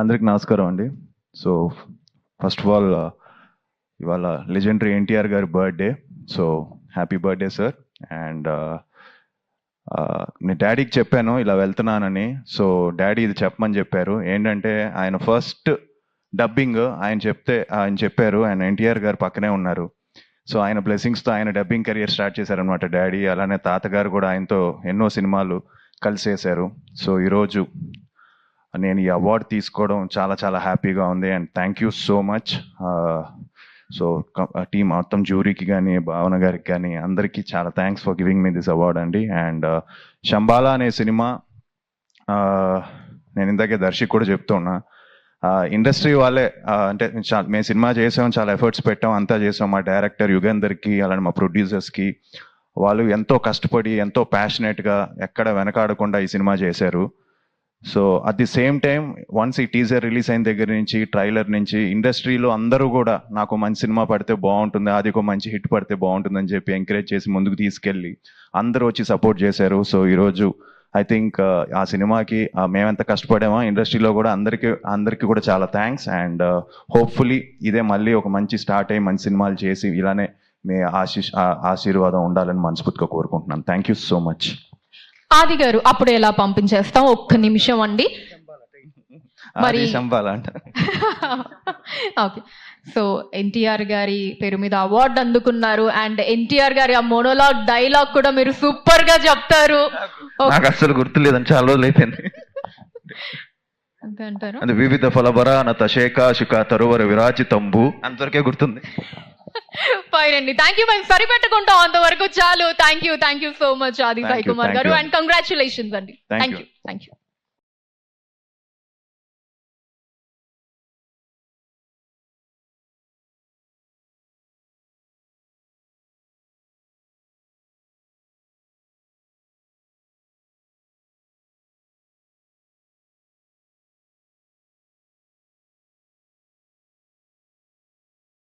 అందరికి నమస్కారం అండి. సో ఫస్ట్ ఆఫ్ ఆల్ ఇవాళ లెజెండరీ ఎన్టీఆర్ గారి birthday. So happy birthday sir. And నేను డాడీకి చెప్పాను ఇలా వెళ్తున్నానని. సో డాడీ ఇది చెప్పమని చెప్పారు. ఏంటంటే ఆయన ఫస్ట్ డబ్బింగ్ ఆయన చెప్పారు. ఆయన ఎన్టీఆర్ గారు పక్కనే ఉన్నారు. సో ఆయన బ్లెస్సింగ్స్తో ఆయన డబ్బింగ్ కెరియర్ స్టార్ట్ చేశారనమాట డాడీ. అలానే తాతగారు కూడా ఆయనతో ఎన్నో సినిమాలు కలిసి చేశారు. సో ఈరోజు నేను ఈ అవార్డు తీసుకోవడం చాలా చాలా హ్యాపీగా ఉంది. And thank you so much. So team మొత్తం జ్యూరీకి కానీ భావన గారికి కానీ అందరికీ చాలా thanks for giving me this award అండి. అండ్ శంబాలా అనే సినిమా నేను ఇందాకే దర్శక్ కూడా చెప్తున్నా, ఇండస్ట్రీ వాళ్ళే అంటే మేము సినిమా చేసాం, చాలా ఎఫర్ట్స్ పెట్టాం, అంతా చేసాం. మా డైరెక్టర్ యుగేందర్కి అలానే మా ప్రొడ్యూసర్స్కి వాళ్ళు ఎంతో కష్టపడి ఎంతో ప్యాషనేట్గా ఎక్కడ వెనకాడకుండా ఈ సినిమా చేశారు. So at the same time once ఈ టీజర్ రిలీజ్ అయిన దగ్గర నుంచి ట్రైలర్ నుంచి ఇండస్ట్రీలో అందరూ కూడా నాకు మంచి సినిమా పడితే బాగుంటుంది, అది ఒక మంచి హిట్ పడితే బాగుంటుందని చెప్పి ఎంకరేజ్ చేసి ముందుకు తీసుకెళ్ళి అందరూ వచ్చి సపోర్ట్ చేశారు. సో ఈరోజు ఐ థింక్ ఆ సినిమాకి మేమెంత కష్టపడామో ఇండస్ట్రీలో కూడా అందరికీ కూడా చాలా థ్యాంక్స్. అండ్ హోప్ఫుల్లీ ఇదే మళ్ళీ ఒక మంచి స్టార్ట్ అయ్యి మంచి సినిమాలు చేసి ఇలానే మీ ఆశీర్వాదం ఉండాలని మనస్ఫూర్తిగా కోరుకుంటున్నాను. Thank you so much. ఆది గారు అప్పుడు ఎలా పంపించేస్తాం, ఒక్క నిమిషం అండి. మరి ఓకే, సో ఎన్టీఆర్ గారి పేరు మీద అవార్డు అందుకున్నారు. అండ్ ఎన్టీఆర్ గారి ఆ మోనోలాగ్ డైలాగ్ కూడా మీరు సూపర్ గా చెప్తారు. నాకు అసలు గుర్తులేదని చాలా రోజులు అయిపోయింది. అంటారు అంటే వివిధ ఫలబరా నత శేఖాశిక తరువర విరాజితంబు అంతవరకే గుర్తుంది. ఫైన్ అండి, థ్యాంక్ యూ. మేము సరిపెట్టుకుంటాం అంతవరకు చాలు. థ్యాంక్ యూ సో మచ్ ఆది సాయి కుమార్ గారు. అండ్ కంగ్రాచులేషన్స్ అండి. Thank you.